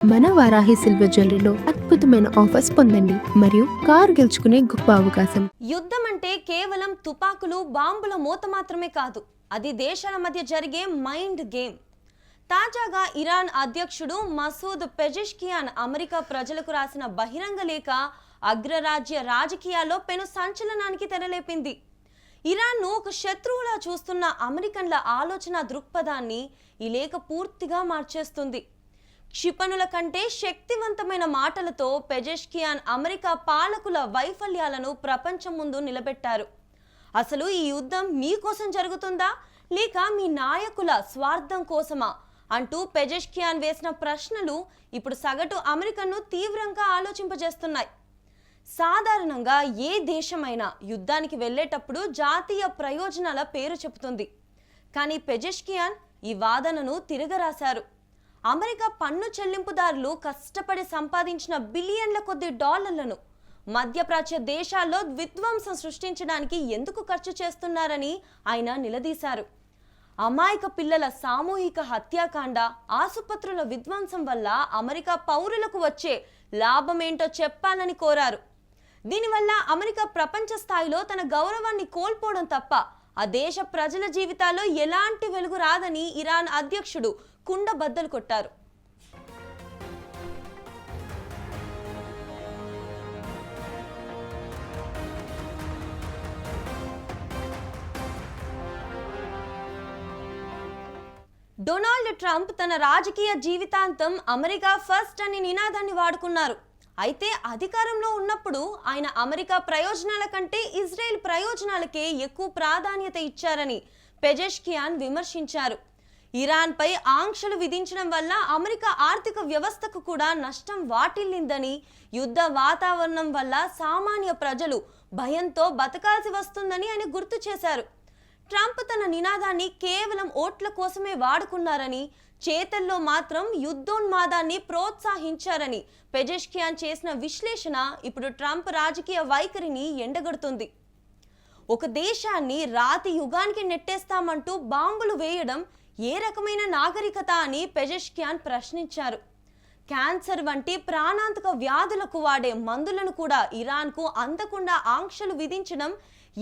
మన వారాహి సిల్వర్ జ్యువెలరీలో అద్భుతమైన ఆఫర్స్ పొందండి మరియు కార్ గెలుచుకునే గొప్ప అవకాశం. యుద్ధం అంటే కేవలం తుపాకులు బాంబుల మూత మాత్రమే కాదు, అది దేశాల మధ్య జరిగే మైండ్ గేమ్. తాజాగా ఇరాన్ అధ్యక్షుడు మసూద్ పెజెష్కియాన్ అమెరికా ప్రజలకు రాసిన బహిరంగ లేఖ అగ్రరాజ్య రాజకీయాల్లో పెను సంచలనానికి తెరలేపింది. ఇరాన్ను ఒక శత్రువులా చూస్తున్న అమెరికన్ల ఆలోచన దృక్పథాన్ని ఈ లేఖ పూర్తిగా మార్చేస్తుంది. క్షిపణుల కంటే శక్తివంతమైన మాటలతో పెజెష్కియాన్ అమెరికా పాలకుల వైఫల్యాలను ప్రపంచం ముందు నిలబెట్టారు. అసలు ఈ యుద్ధం మీకోసం జరుగుతుందా లేక మీ నాయకుల స్వార్థం కోసమా అంటూ పెజెష్కియాన్ వేసిన ప్రశ్నలు ఇప్పుడు సగటు అమెరికన్ను తీవ్రంగా ఆలోచింపజేస్తున్నాయి. సాధారణంగా ఏ దేశమైనా యుద్ధానికి వెళ్ళేటప్పుడు జాతీయ ప్రయోజనాల పేరు చెబుతుంది. కానీ పెజెష్కియాన్ ఈ వాదనను తిరగరాశారు. అమెరికా పన్ను చెల్లింపుదారులు కష్టపడి సంపాదించిన బిలియన్ల కొద్ది డాలర్లను మధ్యప్రాచ్య దేశాల్లో విధ్వంసం సృష్టించడానికి ఎందుకు ఖర్చు చేస్తున్నారని ఆయన నిలదీశారు. అమాయక పిల్లల సామూహిక హత్యాకాండ, ఆసుపత్రుల విధ్వంసం వల్ల అమెరికా పౌరులకు వచ్చే లాభమేంటో చెప్పాలని కోరారు. దీనివల్ల అమెరికా ప్రపంచ స్థాయిలో తన గౌరవాన్ని కోల్పోవడం తప్ప ఆ దేశ ప్రజల జీవితాల్లో ఎలాంటి వెలుగు రాదని ఇరాన్ అధ్యక్షుడు కుండబద్దలు కొట్టారు. డొనాల్డ్ ట్రంప్ తన రాజకీయ జీవితాంతం అమెరికా ఫస్ట్ అని నినాదాన్ని వాడుకున్నారు. అయితే అధికారంలో ఉన్నప్పుడు ఆయన అమెరికా ప్రయోజనాల కంటే ఇజ్రాయెల్ ప్రయోజనాలకే ఎక్కువ ప్రాధాన్యత ఇచ్చారని పెజెష్కియాన్ విమర్శించారు. ఇరాన్పై ఆంక్షలు విధించడం వల్ల అమెరికా ఆర్థిక వ్యవస్థకు కూడా నష్టం వాటిల్లిందని, యుద్ధ వాతావరణం వల్ల సామాన్య ప్రజలు భయంతో బతకాల్సి వస్తుందని ఆయన గుర్తు చేశారు. ట్రంప్ తన నినాదాన్ని కేవలం ఓట్ల కోసమే వాడుకున్నారని, చేతల్లో మాత్రం యుద్ధోన్మాదాన్ని ప్రోత్సహించారని పెజెష్కియాన్ చేసిన విశ్లేషణ ఇప్పుడు ట్రంప్ రాజకీయ వైఖరిని ఎండగడుతుంది. ఒక దేశాన్ని రాతి యుగానికి నెట్టేస్తామంటూ బాంబులు వేయడం ఏ రకమైన నాగరికత అని పెజెష్కియాన్ ప్రశ్నించారు. క్యాన్సర్ వంటి ప్రాణాంతక వ్యాధులకు వాడే మందులను కూడా ఇరాన్కు అందకుండా ఆంక్షలు విధించడం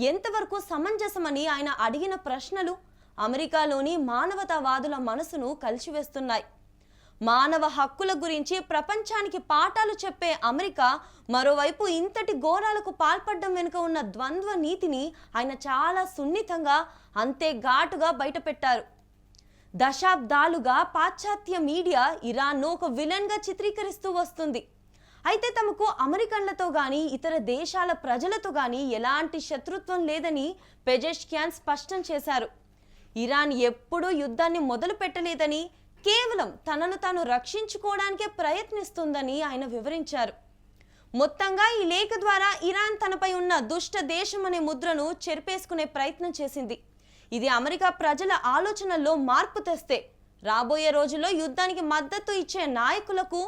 ఎంతవరకు సమంజసమని ఆయన అడిగిన ప్రశ్నలు అమెరికాలోని మానవతావాదుల మనసును కలిచివేస్తున్నాయి. మానవ హక్కుల గురించి ప్రపంచానికి పాఠాలు చెప్పే అమెరికా మరోవైపు ఇంతటి ఘోరాలకు పాల్పడడం వెనుక ఉన్న ద్వంద్వ నీతిని ఆయన చాలా సున్నితంగా, అంతే ఘాటుగా బయటపెట్టారు. దశాబ్దాలుగా పాశ్చాత్య మీడియా ఇరాన్ను ఒక విలన్గా చిత్రీకరిస్తూ వస్తుంది. అయితే తమకు అమెరికన్లతో గానీ ఇతర దేశాల ప్రజలతో గానీ ఎలాంటి శత్రుత్వం లేదని పెజెష్కియాన్ స్పష్టం చేశారు. ఇరాన్ ఎప్పుడూ యుద్ధాన్ని మొదలు పెట్టలేదని, కేవలం తనను తాను రక్షించుకోవడానికే ప్రయత్నిస్తుందని ఆయన వివరించారు. మొత్తంగా ఈ లేఖ ద్వారా ఇరాన్ తనపై ఉన్న దుష్ట దేశం అనే ముద్రను చెరిపేసుకునే ప్రయత్నం చేసింది. ఇది అమెరికా ప్రజల ఆలోచనల్లో మార్పు తెస్తే రాబోయే రోజుల్లో యుద్ధానికి మద్దతు ఇచ్చే నాయకులకు,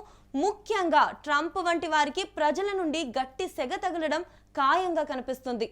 ముఖ్యంగా ట్రంప్ వంటి వారికి ప్రజల నుండి గట్టి సెగ తగలడం ఖాయంగా కనిపిస్తుంది.